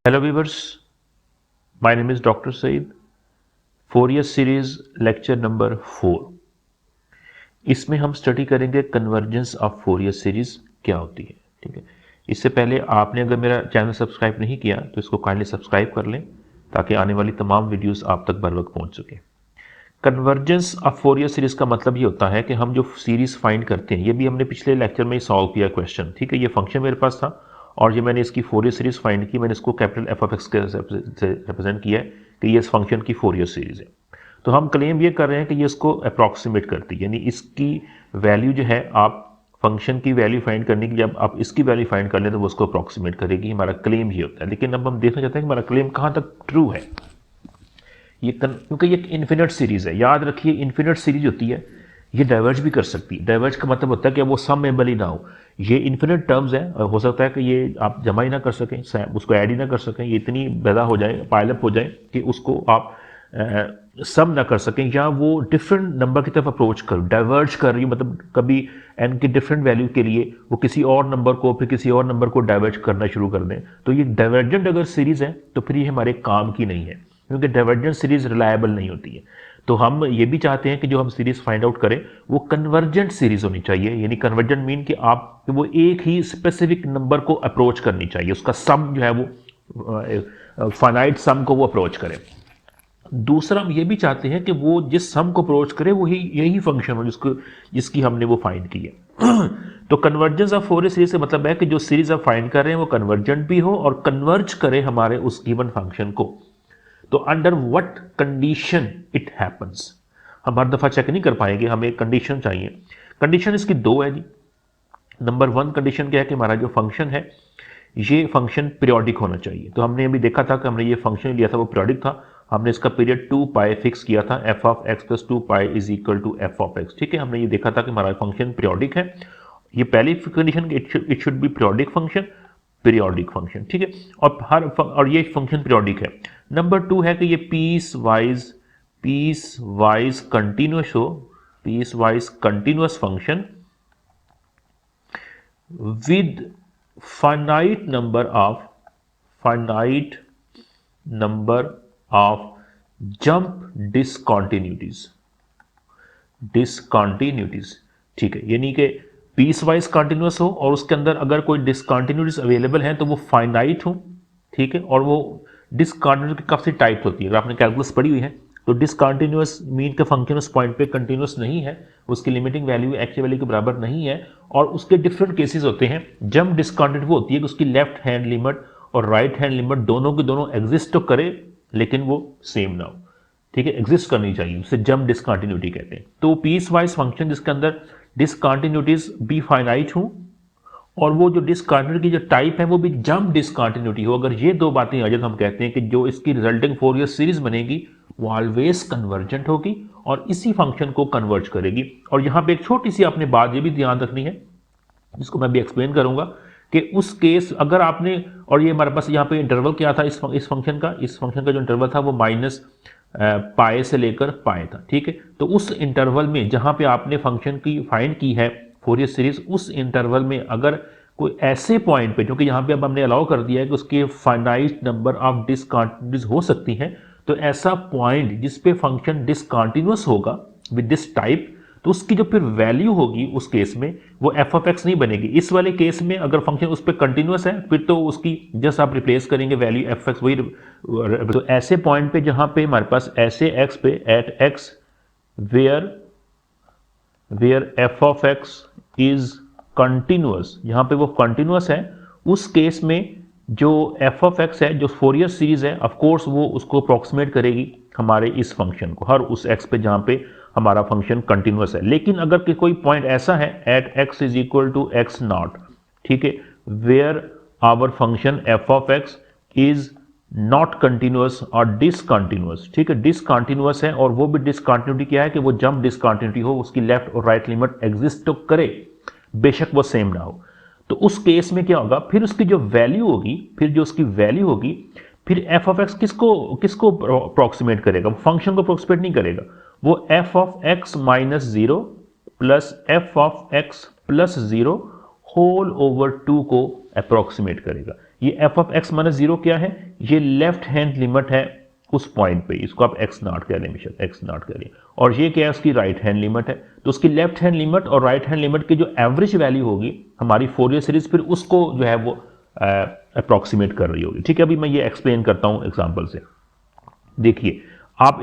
Hello viewers, my name is Dr. Said. Fourier series lecture number 4। इसमें हम study करेंगे convergence of Fourier series क्या होती है। ठीक है, इससे पहले आपने अगर मेरा चैनल सब्सक्राइब नहीं किया तो इसको काइंडली सब्सक्राइब कर लें ताकि आने वाली तमाम वीडियोस आप तक बर वक्त पहुंच सके। कन्वर्जेंस ऑफ फोरियर सीरीज का मतलब ये होता है कि हम जो सीरीज फाइंड करते हैं, ये भी हमने पिछले लेक्चर में ही सॉल्व किया क्वेश्चन। ठीक है, ये फंक्शन मेरे पास था और ये मैंने इसकी फोरियर सीरीज फाइंड की। मैंने इसको कैपिटल एफ ऑफ एक्स के से रिप्रेजेंट किया है कि ये इस फंक्शन की फोरियर सीरीज है। तो हम क्लेम ये कर रहे हैं कि ये इसको अप्रॉक्सीमेट करती है, यानी इसकी वैल्यू जो है, आप फंक्शन की वैल्यू फाइंड करने की जब आप इसकी वैल्यू फाइंड कर लें तो वो उसको अप्रॉक्सीमेट करेगी। हमारा क्लेम ये होता है। लेकिन अब हम देखना चाहते हैं कि हमारा क्लेम कहाँ तक ट्रू है। क्योंकि ये इन्फिनिट सीरीज है, याद रखिए इन्फिनिट सीरीज होती है, ये डाइवर्ज भी कर सकती है। डाइवर्ज का मतलब होता है कि वो समेबल ही ना हो। ये इन्फिनिट टर्म्स है और हो सकता है कि ये आप जमा ही ना कर सकें, उसको ऐड ही ना कर सकें, ये इतनी ज़्यादा हो जाए, पाइलअप हो जाए कि उसको आप सम ना कर सकें, या वो डिफरेंट नंबर की तरफ अप्रोच कर डाइवर्ज कर रही है। मतलब कभी एन की डिफरेंट वैल्यू के लिए वो किसी और नंबर को, फिर किसी और नंबर को डाइवर्ज करना शुरू कर दें। तो ये डाइवर्जेंट अगर सीरीज है तो फिर ये हमारे काम की नहीं है, क्योंकि डाइवर्जेंट सीरीज रिलायबल नहीं होती है। तो हम ये भी चाहते हैं कि जो हम सीरीज फाइंड आउट करें वो कन्वर्जेंट सीरीज होनी चाहिए। यानी कन्वर्जेंट मीन कि आप वो एक ही स्पेसिफिक नंबर को अप्रोच करनी चाहिए, उसका सम जो है वो फाइनाइट सम को वो अप्रोच करे। दूसरा हम ये भी चाहते हैं कि वो जिस सम को अप्रोच करे वही यही फंक्शन हो जिसकी हमने वो फाइंड की है। तो कन्वर्जेंस ऑफ फोरियर सीरीज से मतलब है कि जो सीरीज आप फाइंड कर रहे हैं वो कन्वर्जेंट भी हो और कन्वर्ज करे हमारे उस गिवन फंक्शन को। तो under what condition it happens, हम हर दफा चेक नहीं कर पाएंगे, हमें कंडीशन चाहिए। कंडीशन इसकी दो है जी। नंबर 1 कंडीशन क्या है कि हमारा जो फंक्शन है ये फंक्शन पीरियोडिक होना चाहिए। तो हमने अभी देखा था कि हमने ये फंक्शन लिया था वो पीरियोडिक था। हमने इसका पीरियड 2 पाई फिक्स किया था, f of x plus 2 pi is equal to f of x. ठीक है, हमने ये देखा था कि हमारा फंक्शन पीरियोडिक है। ये पहली condition, it should be periodic function, periodic function. ठीक है, और ये फंक्शन पीरियोडिक है। नंबर 2 है कि ये पीस वाइज कंटिन्यूस हो, piecewise continuous function with finite number of jump discontinuities। ठीक है, यानी कि पीस वाइज कंटिन्यूस हो और उसके अंदर अगर कोई डिसकंटिन्यूटीज अवेलेबल है तो वो फाइनाइट हो। ठीक है, और वो डिसकंटिन्यूटी की काफ़ी टाइप्स होती है। अगर आपने कैलकुलस पढ़ी हुई है तो डिसकंटिन्यूस मीन के फंक्शन उस पॉइंट पे कंटिन्यूस नहीं है, उसकी लिमिटिंग वैल्यू एक्स वैल्यू के बराबर नहीं है। और उसके डिफरेंट केसेस होते हैं। जंप डिसकंटिन्यूटी वो होती है कि उसकी लेफ्ट हैंड लिमिट और राइट हैंड लिमिट दोनों के दोनों एग्जिस्ट तो करे लेकिन वो सेम ना हो। ठीक है, एग्जिस्ट करनी चाहिए, उसे जंप डिसकंटिन्यूटी कहते हैं। तो पीस वाइज फंक्शन जिसके अंदर डिसकंटिन्यूटीज भी फाइनाइट हूं और वो जो डिसकंटिन्यूटी की जो टाइप है वो भी जंप डिसकंटिन्यूटी हो, अगर ये दो बातें आ जाए तो हम कहते हैं कि जो इसकी रिजल्टिंग फोरियर सीरीज बनेगी वो ऑलवेज कन्वर्जेंट होगी और इसी फंक्शन को कन्वर्ज करेगी। और यहां पे एक छोटी सी आपने बात ये भी ध्यान रखनी है जिसको मैं भी एक्सप्लेन करूंगा कि उस केस अगर आपने, और ये हमारे पास यहाँ पे इंटरवल क्या था इस फंक्शन का जो इंटरवल था वो माइनस पाए से लेकर पाए था। ठीक है, तो उस इंटरवल में जहां पे आपने फंक्शन की फाइंड की है फोरियर सीरीज, उस इंटरवल में अगर कोई ऐसे पॉइंट पे, जो कि यहाँ पे अब हमने अलाउ कर दिया है कि उसके फाइनाइट नंबर ऑफ डिसकंटिन्यूटीज हो सकती हैं, तो ऐसा पॉइंट जिस पे फंक्शन डिसकंटिन्यूअस होगा विद दिस टाइप, तो उसकी जो फिर वैल्यू होगी उस केस में वो एफ ऑफ एक्स नहीं बनेगी। इस वाले केस में अगर फंक्शन उस पर कंटिन्यूअस है फिर तो उसकी जस्ट आप रिप्लेस करेंगे वैल्यू एफ एक्स वही। तो ऐसे पॉइंट पे जहां पे हमारे पास ऐसे एक्स पे at x where f of x is continuous, जहां पे वो कंटिन्यूअस है, उस केस में जो एफ ऑफ एक्स है, जो फोरियर सीरीज है, ऑफ कोर्स वो उसको अप्रोक्सीमेट करेगी हमारे इस फंक्शन को, हर उस एक्स पे जहां पे हमारा फंक्शन कंटिन्यूअस है। लेकिन अगर कोई पॉइंट ऐसा है at x is equal to x naught, ठीक है, where our function f of x is not continuous और डिसकंटिन्यूअस। ठीक है, डिसकंटिन्यूअस है और वो भी डिसकंटिन्यूटी क्या है कि वो जंप डिसकंटिन्यूटी हो, उसकी लेफ्ट और राइट लिमिट एग्जिस्ट तो करे बेशक वो सेम ना हो। तो उस केस में क्या होगा, फिर उसकी जो वैल्यू होगी, फिर एफ ऑफ एक्स किसको अप्रोक्सीमेट करेगा, फंक्शन को अप्रोक्सीमेट नहीं करेगा, वो f of x minus zero plus f of x plus zero whole over 2 को अप्रोक्सीमेट करेगा। ये f of x minus zero क्या है, ये लेफ्ट हैंड लिमिट है उस पॉइंट पे, इसको आप एक्स नॉट कह लें, एक्स नॉट करिए, और ये क्या है उसकी राइट हैंड लिमिट है। तो उसकी लेफ्ट हैंड लिमिट और राइट हैंड लिमिट की जो एवरेज वैल्यू होगी हमारी फोरियर सीरीज फिर उसको जो है वो अप्रॉक्सीमेट कर रही होगी। ठीक है, अभी मैं ये एक्सप्लेन करता हूं एग्जांपल से। देखिए आप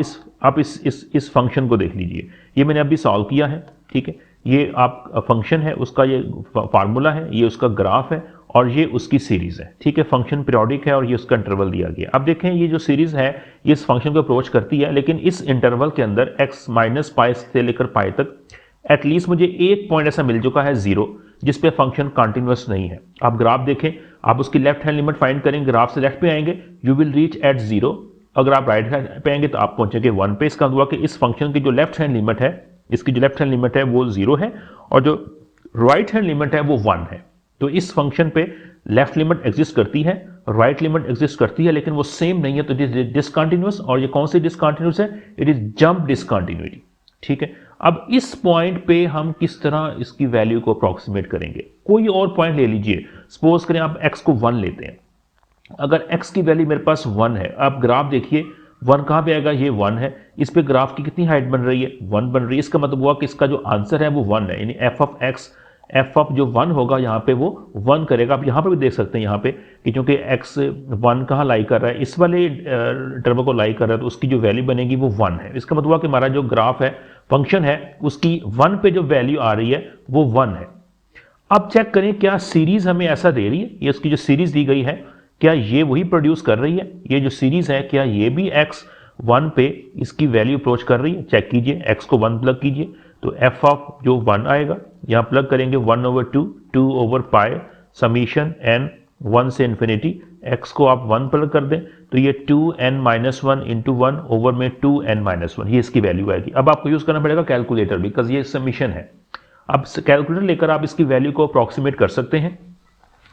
इस फंक्शन को देख लीजिए, ये मैंने अभी सॉल्व किया है। ठीक है, ये आप फंक्शन है, उसका ये फार्मूला है, ये उसका ग्राफ है और ये उसकी सीरीज है। ठीक है, फंक्शन पीरियोडिक है और ये उसका इंटरवल दिया गया। अब देखें ये जो सीरीज है ये इस फंक्शन को अप्रोच करती है, लेकिन इस इंटरवल के अंदर x माइनस पाई से लेकर पाई तक एटलीस्ट मुझे एक पॉइंट ऐसा मिल चुका है जीरो जिस पे फंक्शन कंटिन्यूअस नहीं है। आप ग्राफ देखें, आप उसकी लेफ्ट हैंड लिमिट फाइंड करेंगे, ग्राफ से लेफ्ट पे आएंगे, you will reach at zero. अगर आप राइट हैंड पे आएंगे तो आप पहुंचेंगे वन पे। इसका हुआ कि इस फंक्शन की जो लेफ्ट हैंड लिमिट है, इसकी जो लेफ्ट हैंड लिमिट है वो जीरो है और जो राइट हैंड लिमिट है वो वन है। तो इस फंक्शन पे लेफ्ट लिमिट एग्जिस्ट करती है, राइट लिमिट एग्जिस्ट करती है, लेकिन वो सेम नहीं है, तो इट इज डिसकंटिन्यूअस। और ये कौन सी डिसकंटिन्यूअस है, इट इज जंप डिसकंटिन्यूटी। ठीक है, अब इस पॉइंट पे हम किस तरह इसकी वैल्यू को अप्रॉक्सीमेट करेंगे। कोई और पॉइंट ले लीजिए, सपोज करें आप x को 1 लेते हैं। अगर x की वैल्यू मेरे पास 1 है, आप ग्राफ देखिए 1 कहां पे आएगा, ये 1 है, इस पे ग्राफ की कितनी हाइट बन रही है, 1 बन रही है। इसका मतलब हुआ कि इसका जो आंसर है वो 1 है, यानी F of x, F of जो 1 होगा यहाँ पे वो 1 करेगा। आप यहाँ पे भी देख सकते हैं यहाँ पे कि चूंकि x 1 कहाँ लाई कर रहा है, इस वाले टर्म को लाई कर रहा है, तो उसकी जो वैल्यू बनेगी वो 1 है। इसका मतलब हुआ कि हमारा जो ग्राफ है, फंक्शन है, उसकी 1 पे जो वैल्यू आ रही है वो 1 है। अब चेक करें क्या सीरीज हमें ऐसा दे रही है, ये उसकी जो सीरीज दी गई है क्या ये वही प्रोड्यूस कर रही है, ये जो सीरीज है क्या ये भी x 1 पे इसकी वैल्यू अप्रोच कर रही है। चेक कीजिए, x को 1 प्लग कीजिए तो f ऑफ जो 1 आएगा यहाँ प्लग करेंगे 1/2 2 ओवर पाई समीशन n 1 से इन्फिनिटी, x को आप 1 प्लग कर दें तो ये 2n-1 इंटू 1 ओवर में 2n-1, ये इसकी वैल्यू आएगी। अब आपको यूज करना पड़ेगा कैलकुलेटर, बिकॉज ये समीशन है। अब कैलकुलेटर लेकर आप इसकी वैल्यू को अप्रॉक्सीमेट कर सकते हैं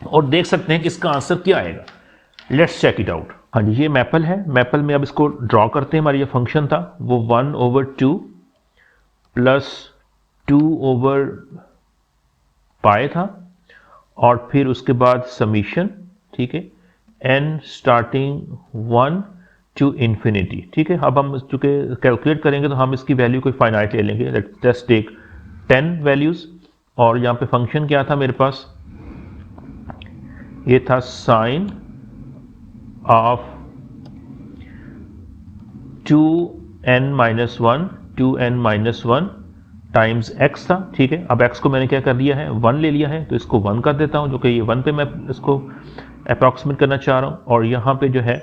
और देख सकते हैं कि इसका आंसर क्या आएगा। Let's check it out. हाँ जी, ये मैपल है, मैपल में अब इसको ड्रॉ करते हैं। हमारा ये फंक्शन था वो 1/2 प्लस 2 ओवर पाई था और फिर उसके बाद समीशन, ठीक है, n स्टार्टिंग 1 टू इन्फिनिटी। ठीक है, अब हम चूंकि कैलकुलेट करेंगे तो हम इसकी वैल्यू कोई फाइनाइट ले लेंगे। लेट्स टेक 10 वैल्यूज और यहाँ पे फंक्शन क्या था मेरे पास, ये था sign of 2n-1 times x था। ठीक है, अब x को मैंने क्या कर दिया है, 1 ले लिया है, तो इसको 1 कर देता हूं, जो कि ये 1 पे मैं इसको अप्रॉक्सीमेट करना चाह रहा हूं। और यहां पे जो है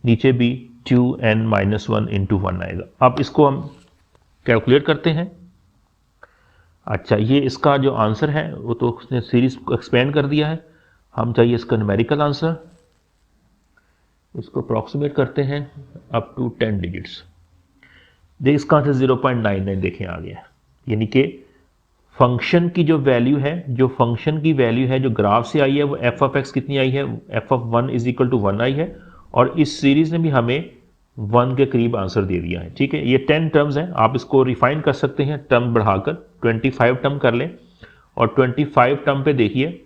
नीचे भी 2n-1 इंटू 1 आएगा। अब इसको हम कैलकुलेट करते हैं। अच्छा, ये इसका जो आंसर है वो तो उसने सीरीज को एक्सपेंड कर दिया है, हम चाहिए इसका न्यूमेरिकल आंसर। इसको अप्रॉक्सीमेट करते हैं अप टू 10 डिजिट्स। देख इसका आंसर 0.99 देखें आ गया, यानी कि फंक्शन की जो वैल्यू है, जो फंक्शन की वैल्यू है जो ग्राफ से आई है वो एफ ऑफ एक्स कितनी आई है, f of 1 is equal to 1 आई है और इस सीरीज ने भी हमें 1 के करीब आंसर दे दिया है। ठीक है, ये 10 टर्म्स हैं, आप इसको रिफाइन कर सकते हैं, टर्म बढ़ाकर 25 टर्म कर लें और 25 टर्म पे देखिए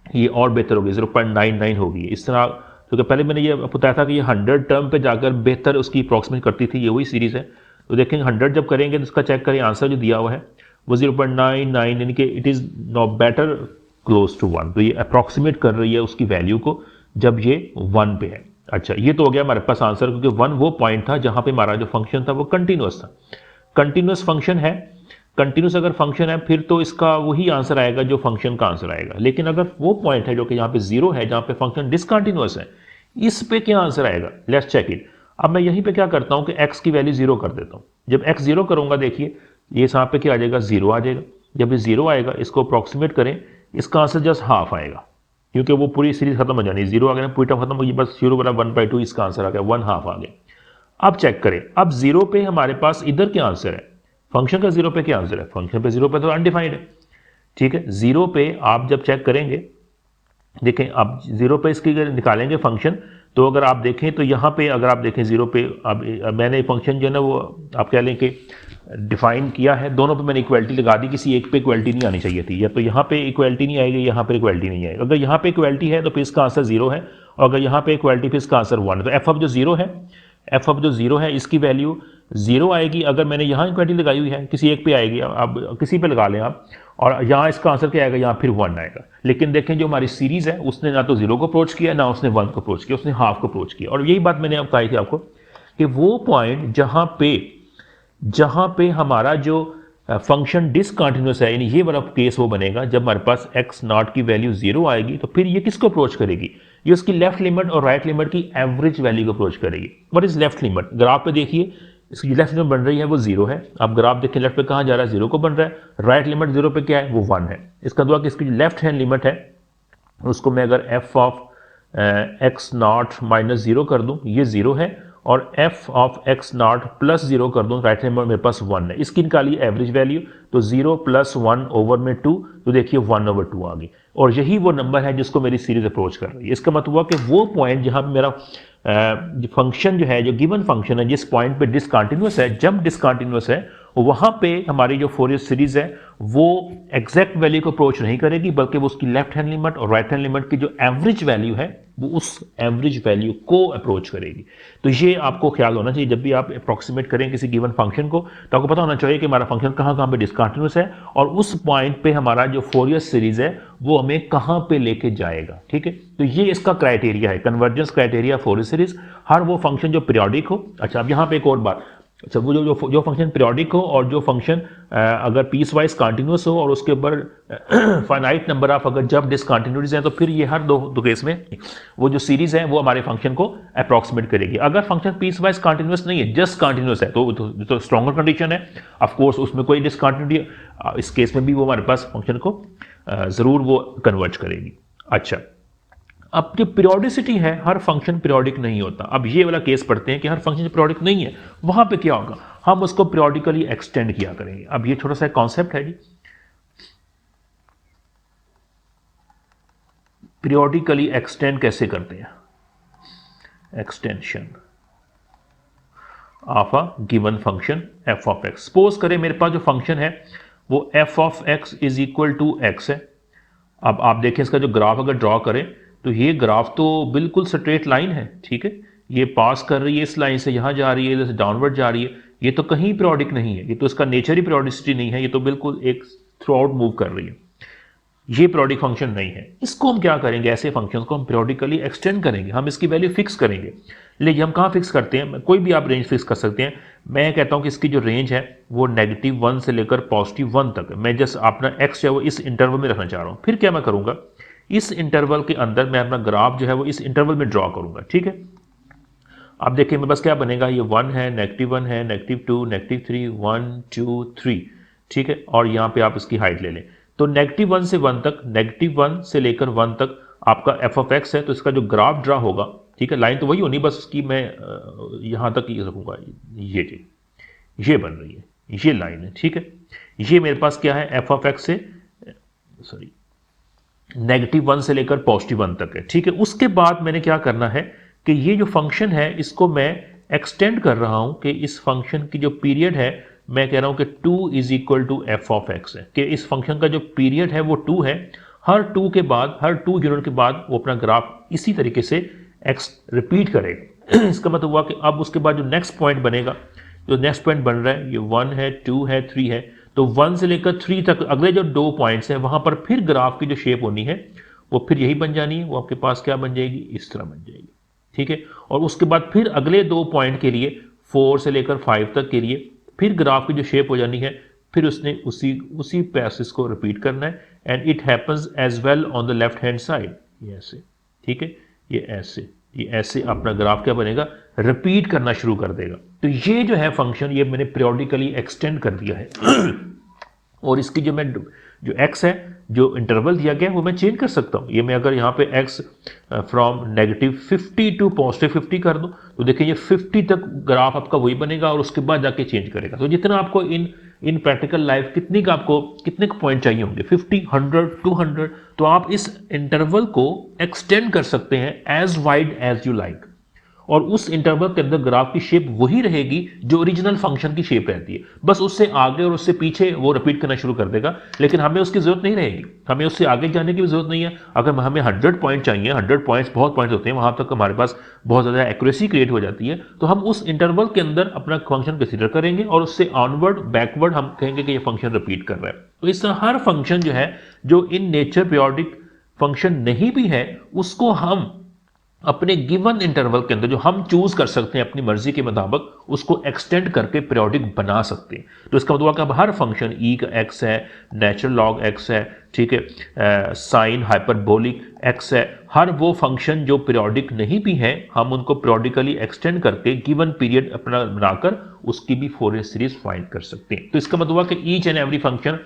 ये और बेहतर होगी, 0.99 होगी। इस तरह, क्योंकि पहले मैंने ये बताया था कि ये 100 टर्म पे जाकर बेहतर उसकी अप्रॉक्सीमेट करती थी, ये वही सीरीज है। तो देखेंगे 100 जब करेंगे तो इसका चेक करें, आंसर जो दिया हुआ है वो 0.99, यानी कि it is no better close to 1। तो ये अप्रॉक्सीमेट कर रही है उसकी वैल्यू को जब ये 1 पे है। अच्छा, ये तो हो गया हमारे पास आंसर, क्योंकि 1 वो पॉइंट था जहां पे हमारा जो फंक्शन था वो कंटिन्यूअस था। कंटिन्यूअस फंक्शन है, कंटिन्यूस अगर फंक्शन है फिर तो इसका वही आंसर आएगा जो फंक्शन का आंसर आएगा। लेकिन अगर वो पॉइंट है जो कि यहाँ पे 0 है, जहाँ पे फंक्शन डिसकंटिन्यूअस है, इस पे क्या आंसर आएगा, लेट्स चेक इट। अब मैं यहीं पे क्या करता हूँ कि x की वैल्यू 0 कर देता हूँ। जब x 0 करूंगा, देखिए ये यहाँ पे क्या आ जाएगा, 0 आ जाएगा। जब ये 0 आएगा, इसको अप्रॉक्सीमेट करें, इसका आंसर जस्ट हाफ आएगा, क्योंकि वो पूरी सीरीज खत्म हो जानी, 0 आ गया, पूरी टर्म खत्म हो गई, बस 0 बराबर 1/2 इसका आंसर आ गया, 1 हाफ आ गया। अब चेक करें, अब 0 पे हमारे पास इधर क्या आंसर है, फंक्शन का 0 पे क्या आंसर है, फंक्शन पे 0 पे तो अनडिफाइंड है। ठीक है, 0 पे आप जब चेक करेंगे, देखें आप 0 पे इसकी निकालेंगे फंक्शन तो अगर आप देखें तो यहाँ पे अगर आप देखें 0 पे, अब मैंने फंक्शन जो है ना वो आप कह लें कि डिफाइन किया है, दोनों पे मैंने इक्वलिटी लगा दी, किसी एक पे इक्वलिटी नहीं आनी चाहिए थी, या तो यहाँ पे इक्वलिटी नहीं आएगी, यहाँ पे इक्वलिटी नहीं आएगी। अगर यहाँ पे इक्वलिटी है तो फिर इसका आंसर 0 है, और अगर यहाँ पे इक्वलिटी फिर इसका आंसर 1 है। तो एफ ऑफ जो 0 है, एफ ऑफ जो 0 है इसकी वैल्यू 0 आएगी। अगर मैंने यहाँ इक्वलिटी लगाई हुई है, किसी एक पे आएगी, अब किसी पे लगा लें आप, और यहाँ इसका आंसर क्या आएगा, यहाँ फिर 1 आएगा। लेकिन देखें जो हमारी सीरीज है उसने ना तो 0 को अप्रोच किया, ना उसने 1 को अप्रोच किया, उसने हाफ को अप्रोच किया। और यही बात मैंने अब कही थी आपको कि वो पॉइंट जहाँ पे हमारा जो फंक्शन डिसकंटिन्यूस है, यानी ये वाला केस वो बनेगा जब हमारे पास एक्स नॉट की वैल्यू 0 आएगी, तो फिर ये किसको अप्रोच करेगी, ये उसकी लेफ्ट लिमिट और राइट लिमिट की एवरेज वैल्यू को अप्रोच करेगी। What is left limit? Graph पे देखिए, इसकी लेफ्ट लिमिट बन रही है वो 0 है। आप ग्राफ देखें लेफ्ट पे कहाँ जा रहा है, 0 को बन रहा है। राइट लिमिट 0 पे क्या है, वो 1 है। इसका दुआ कि इसकी जो लेफ्ट हैंड लिमिट है उसको मैं अगर F of x not minus 0 कर दूं, ये 0 है, और F of x not plus 0 कर दूं, राइट हैंड मेरे पास 1 है। इसकी निकाली एवरेज वैल्यू, तो 0 प्लस 1 ओवर में 2, तो देखिए 1/2 आ गई। और यही वो नंबर है जिसको मेरी सीरीज अप्रोच कर रही है। इसका मतलब हुआ कि वो पॉइंट जहां पे मेरा फंक्शन जो है, जो गिवन फंक्शन है, जिस पॉइंट पे डिसकंटिन्यूअस है, जब डिसकंटिन्यूअस है वहां पे हमारी जो फोरियर सीरीज है वो एग्जैक्ट वैल्यू को अप्रोच नहीं करेगी, बल्कि वो उसकी लेफ्ट हैंड लिमिट और राइट हैंड लिमिट की जो एवरेज वैल्यू है वो उस एवरेज वैल्यू को अप्रोच करेगी। तो ये आपको ख्याल होना चाहिए जब भी आप अप्रोक्सीमेट करें किसी गिवन फंक्शन को, तो आपको पता होना चाहिए कि हमारा फंक्शन कहाँ कहाँ पे डिसकंटिन्यूअस है, और उस पॉइंट पे हमारा जो फोरियर सीरीज है वो हमें कहाँ पे लेके जाएगा। ठीक है, तो ये इसका क्राइटेरिया है, कन्वर्जेंस क्राइटेरिया फोरियर सीरीज। हर वो फंक्शन जो पीरियोडिक हो। अच्छा, अब यहाँ पे एक और बात, अच्छा, वो जो फंक्शन पीरियोडिक हो और जो फंक्शन अगर पीस वाइज कंटिन्यूस हो और उसके ऊपर फाइनाइट नंबर ऑफ अगर जब डिसकंटिन्यूटीज हैं, तो फिर ये हर दो केस में वो जो सीरीज है वो हमारे फंक्शन को अप्रॉक्सीमेट करेगी। अगर फंक्शन पीस वाइज कंटिन्यूस नहीं है, जस्ट कंटिन्यूस है, तो स्ट्रॉन्गर कंडीशन है। ऑफ कोर्स उसमें कोई डिसकंटिन्यूटी, इस केस में भी वो हमारे पास फंक्शन को जरूर वो कन्वर्ज करेगी। अच्छा, अब जो पीरियोडिसिटी है, हर फंक्शन पीरियोडिक नहीं होता। अब ये वाला केस पढ़ते हैं कि हर फंक्शन पीरियोडिक नहीं है, वहां पे क्या होगा, हम उसको पीरियोडिकली एक्सटेंड किया करेंगे। अब ये छोटा सा कॉन्सेप्ट है जी, पीरियोडिकली एक्सटेंड कैसे करते हैं, extension of a given function f of x. Suppose करें मेरे पास जो फंक्शन है वो f of x is equal to x है। अब आप देखें इसका जो ग्राफ अगर ड्रॉ करें तो ये ग्राफ तो बिल्कुल स्ट्रेट लाइन है। ठीक है, ये पास कर रही है इस लाइन से, यहां जा रही है, इधर से डाउनवर्ड जा रही है। ये तो कहीं पीरियोडिक नहीं है, ये तो इसका नेचर ही पीरियोडिसिटी नहीं है, ये तो बिल्कुल एक थ्रू आउट मूव कर रही है। ये पीरियोडिक फंक्शन नहीं है। इसको हम क्या करेंगे, ऐसे फंक्शन को हम पीरियोडिकली एक्सटेंड करेंगे, हम इसकी वैल्यू फिक्स करेंगे। लेकिन हम कहाँ फिक्स करते हैं, कोई भी आप रेंज फिक्स कर सकते हैं। मैं कहता हूं कि इसकी जो रेंज है वो -1 से लेकर +1 तक है। मैं जस्ट अपना एक्स जो है वो इस इंटरवल में रखना चाह रहा हूं। फिर क्या मैं करूंगा, इस इंटरवल के अंदर मैं अपना ग्राफ जो है वो इस इंटरवल में ड्रॉ करूंगा। ठीक है, आप देखिए मेरे पास क्या बनेगा, ये 1 है, -1 है, -2, -3, 1 2 3। ठीक है, और यहाँ पे आप इसकी हाइट ले लें, तो -1 से 1 तक, -1 से लेकर 1 तक आपका एफ ऑफ एक्स है। तो इसका जो ग्राफ ड्रा होगा, ठीक है, लाइन तो वही होनी, बस उसकी मैं यहाँ तक ये रखूंगा, ये बन रही है, ये लाइन है। ठीक है, ये मेरे पास क्या है, एफ ऑफ एक्स से सॉरी -1 से लेकर +1 तक है। ठीक है, उसके बाद मैंने क्या करना है कि ये जो फंक्शन है इसको मैं एक्सटेंड कर रहा हूं कि इस फंक्शन की जो पीरियड है, मैं कह रहा हूं कि 2 is equal to f of x है, कि इस फंक्शन का जो पीरियड है वो 2 है। हर 2 के बाद, हर 2 यूनिट के बाद वो अपना ग्राफ इसी तरीके से एक्स रिपीट करेगा। इसका मतलब हुआ कि अब उसके बाद जो नेक्स्ट पॉइंट बनेगा, जो नेक्स्ट पॉइंट बन रहा है, ये 1 है, 2 है, 3 है, तो 1 से लेकर 3 तक अगले जो 2 पॉइंट्स हैं वहां पर फिर ग्राफ की जो शेप होनी है वो फिर यही बन जानी है। वो आपके पास क्या बन जाएगी, इस तरह बन जाएगी। ठीक है, और उसके बाद फिर अगले 2 पॉइंट के लिए 4 से लेकर 5 तक के लिए फिर ग्राफ की जो शेप हो जानी है, फिर उसने उसी पैसेज को रिपीट करना है। And it happens as well on the left hand side, ये ऐसे। ठीक है, ये ऐसे अपना ग्राफ क्या बनेगा, रिपीट करना शुरू कर देगा। तो ये जो है फंक्शन, ये मैंने पीरियोडिकली एक्सटेंड कर दिया है। और इसकी जो एक्स है, जो इंटरवल दिया गया है वो मैं चेंज कर सकता हूँ। ये मैं अगर यहाँ पे एक्स फ्रॉम -50 टू +50 कर दूँ, तो देखिए ये 50 तक ग्राफ आपका वही बनेगा और उसके बाद जाके चेंज करेगा। तो जितना आपको इन इन प्रैक्टिकल लाइफ कितने पॉइंट चाहिए होंगे, 50, 100, 200। तो आप इस इंटरवल को एक्सटेंड कर सकते हैं as wide as you like, और उस इंटरवल के अंदर ग्राफ की शेप वही रहेगी जो ओरिजिनल फंक्शन की शेप रहती है, बस उससे आगे और उससे पीछे वो रिपीट करना शुरू कर देगा, लेकिन हमें उसकी जरूरत नहीं रहेगी, हमें उससे आगे जाने की भी जरूरत नहीं है। अगर हमें 100 पॉइंट चाहिए, 100 पॉइंट्स बहुत पॉइंट्स होते हैं, वहां तक हमारे पास बहुत ज़्यादा एक्यूरेसी क्रिएट हो जाती है, तो हम उस इंटरवल के अंदर अपना फंक्शन कंसिडर करेंगे और उससे ऑनवर्ड बैकवर्ड हम कहेंगे कि ये फंक्शन रिपीट कर रहा है। तो इस तरह हर फंक्शन जो है, जो इन नेचर पीरियोडिक फंक्शन नहीं भी है, उसको हम अपने गिवन इंटरवल के अंदर जो हम चूज कर सकते हैं अपनी मर्जी के मुताबिक, उसको एक्सटेंड करके पीरियोडिक बना सकते हैं। तो इसका मतलब कि अब हर फंक्शन ई का एक्स है, नेचुरल लॉग एक्स है, ठीक है, साइन हाइपरबोलिक एक्स है, हर वो फंक्शन जो पीरियोडिक नहीं भी है, हम उनको पीरियोडिकली एक्सटेंड करके गिवन पीरियड अपना बनाकर उसकी भी फोरियर सीरीज फाइंड कर सकते हैं। तो इसका मतलब कि ईच एंड एवरी फंक्शन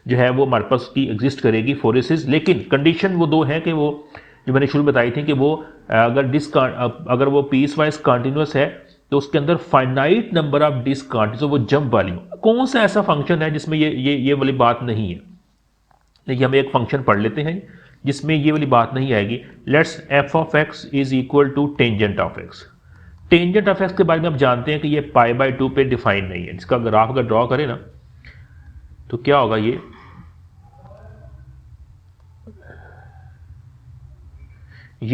जो है वो हमारे पास की एग्जिस्ट करेगी फोरियर सीरीज, लेकिन कंडीशन वो दो है कि वो जो मैंने शुरू बताई थी कि वो अगर वो पीस वाइज कंटिन्यूस है तो उसके अंदर फाइनाइट नंबर ऑफ डिसकंटिन्यूस, वो जंप वाली। कौन सा ऐसा फंक्शन है जिसमें ये वाली बात नहीं है? देखिए हम एक फंक्शन पढ़ लेते हैं जिसमें ये वाली बात नहीं आएगी। Let's f of x is equal to tangent of x. Tangent of x के बारे में आप जानते हैं कि ये π/2 पे डिफाइन नहीं है। इसका ग्राफ अगर ड्रॉ करें ना तो क्या होगा, ये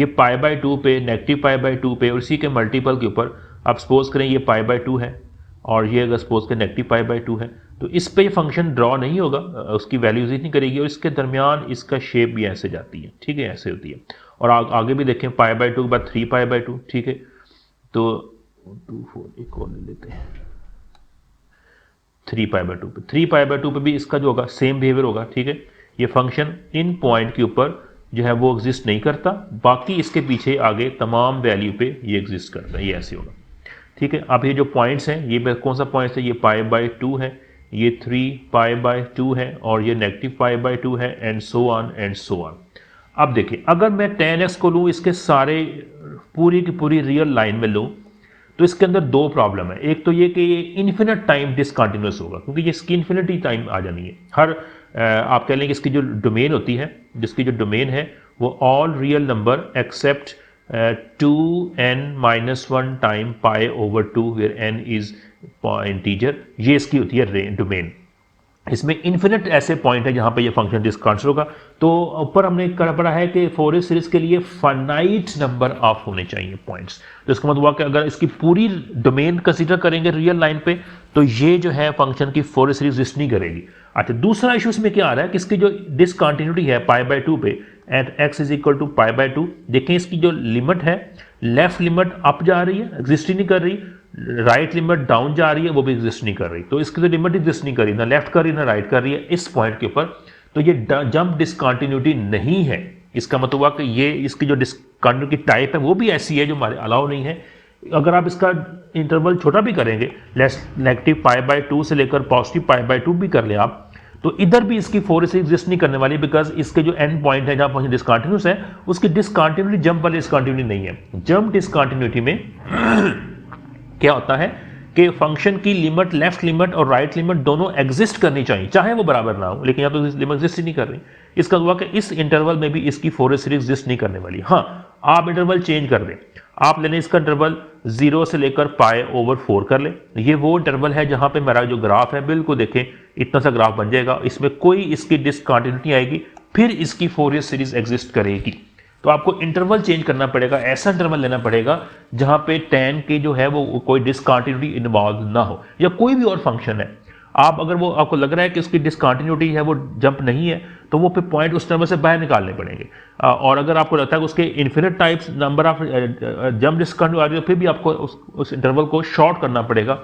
π/2 पे, नेगेटिव π/2 पे और इसी के मल्टीपल के ऊपर आप सपोज करें ये π/2 है और ये अगर सपोज करें नेगेटिव π/2 है, तो इस पे ये फंक्शन ड्रॉ नहीं होगा, उसकी वैल्यूज नहीं करेगी और इसके दरमियान इसका शेप भी ऐसे जाती है, ठीक है, ऐसे होती है। और आगे भी देखें π/2 के बाद 3π/2, ठीक है, तो 2 4 एक और ले लेते हैं 3π/2 पे, 3π/2 पे भी इसका जो होगा सेम बिहेवियर होगा, ठीक है। ये फंक्शन इन पॉइंट के ऊपर जो है वो एग्जिस्ट नहीं करता, बाकी इसके पीछे आगे तमाम वैल्यू पे ये एग्जिस्ट करता है, ये ऐसे होगा, ठीक है। अब ये जो पॉइंट्स हैं, ये कौन सा पॉइंट्स है, ये π/2 है, ये 3π/2 है और ये नेगेटिव π/2 है, and so on and so on. अब देखिए अगर मैं tan x को लूँ इसके सारे पूरी की पूरी रियल लाइन में लूँ तो इसके अंदर दो प्रॉब्लम है। एक तो ये कि ये इन्फिनिट टाइम डिसकंटिन्यूस होगा, क्योंकि ये इसकी इन्फिनिटी टाइम आ जानी है। हर आप कह लें कि इसकी जो डोमेन होती है, जिसकी जो डोमेन है वो all real number except 2n-1 time π/2 where n is integer, ये इसकी होती है डोमेन। इसमें इन्फिनिट ऐसे पॉइंट है जहां पे ये फंक्शन डिसकंटिन्यूस होगा। तो ऊपर हमने पढ़ा है कि फोरियर सीरीज के लिए फाइनाइट नंबर ऑफ होने चाहिए पॉइंट्स। तो इसका मतलब कि अगर इसकी पूरी डोमेन कंसीडर करेंगे रियल लाइन पे तो ये जो है फंक्शन की फोरियर सीरीज एग्जिस्ट नहीं करेगी। अच्छा, दूसरा इशू इसमें क्या आ रहा है कि इसकी जो डिसकंटिन्यूटी है π/2 पे at x is equal to π/2, देखें इसकी जो लिमिट है, लेफ्ट लिमिट अप जा रही है, एग्जिस्ट ही नहीं कर रही, राइट लिमिट डाउन जा रही है, वो भी एग्जिस्ट नहीं कर रही। तो इसकी तो लिमिट एग्जिस्ट नहीं कर रही, ना लेफ्ट कर रही ना राइट कर रही है इस पॉइंट के ऊपर, तो ये जंप डिसकंटिन्यूटी नहीं है। इसका मतलब हुआ कि ये इसकी जो डिसकंटिन्यूटी टाइप है वो भी ऐसी है जो हमारे अलाउ नहीं है। अगर आप इसका इंटरवल छोटा भी करेंगे, नेगेटिव π/2 से लेकर पॉजिटिव π/2 भी कर लें आप, तो इधर भी इसकी फोरियर सीरीज एग्जिस्ट नहीं करने वाली, बिकॉज इसके जो एंड पॉइंट है जहां फंक्शन डिसकंटिन्यूस है उसकी डिसकंटिन्यूटी जंप वाली डिसकंटिन्यूटी नहीं है। जंप डिसकंटिन्यूटी में क्या होता है कि फंक्शन की लिमिट, लेफ्ट लिमिट और राइट लिमिट दोनों एग्जिस्ट करनी चाहिए, चाहे वो बराबर ना हो, लेकिन यहाँ तो लिमिट एग्जिस्ट ही नहीं कर रही। इसका हुआ कि इस इंटरवल में भी इसकी फोरियर सीरीज एग्जिस्ट नहीं करने वाली। हाँ, आप इंटरवल चेंज कर दें, आप लेने इसका इंटरवल 0 से लेकर π/4 कर लें। ये वो इंटरवल है जहां पे मेरा जो ग्राफ है बिल्कुल देखें इतना सा ग्राफ बन जाएगा, इसमें कोई इसकी डिसकंटिन्यूटी आएगी, फिर इसकी फोरियर सीरीज एग्जिस्ट करेगी। तो आपको इंटरवल चेंज करना पड़ेगा, ऐसा इंटरवल लेना पड़ेगा जहां पे tan के जो है वो कोई डिसकंटिन्यूटी इन्वॉल्व ना हो, या कोई भी और फंक्शन है। आप अगर वो आपको लग रहा है कि उसकी डिसकंटिन्यूटी है वो जंप नहीं है, तो वो फिर पॉइंट उस नंबर से बाहर निकालने पड़ेंगे। और अगर आपको लगता है कि उसके infinite types number of jump discontinuity आ रही है, तो फिर भी आपको उस इंटरवल को शॉर्ट करना पड़ेगा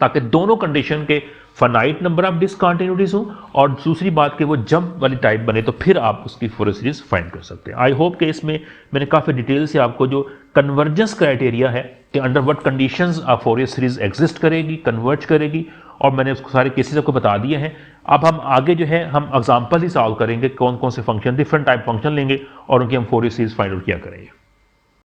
ताकि दोनों कंडीशन के फाइनाइट नंबर ऑफ डिसकंटिन्यूटीज हो और दूसरी बात कि वो जंप वाली टाइप बने, तो फिर आप उसकी फोरियर सीरीज फाइंड कर सकते हैं। आई होप कि इसमें मैंने काफ़ी डिटेल से आपको जो कन्वर्जेंस क्राइटेरिया है कि under what conditions a Fourier series exist करेगी, कन्वर्ज करेगी, और मैंने उसको सारे केसेस आपको बता दिए हैं। अब हम आगे जो है हम एग्जाम्पल ही सॉल्व करेंगे, कौन कौन से फंक्शन, डिफरेंट टाइप फंक्शन लेंगे और उनकी हम फोरियर सीरीज फाइंड आउट किया करेंगे।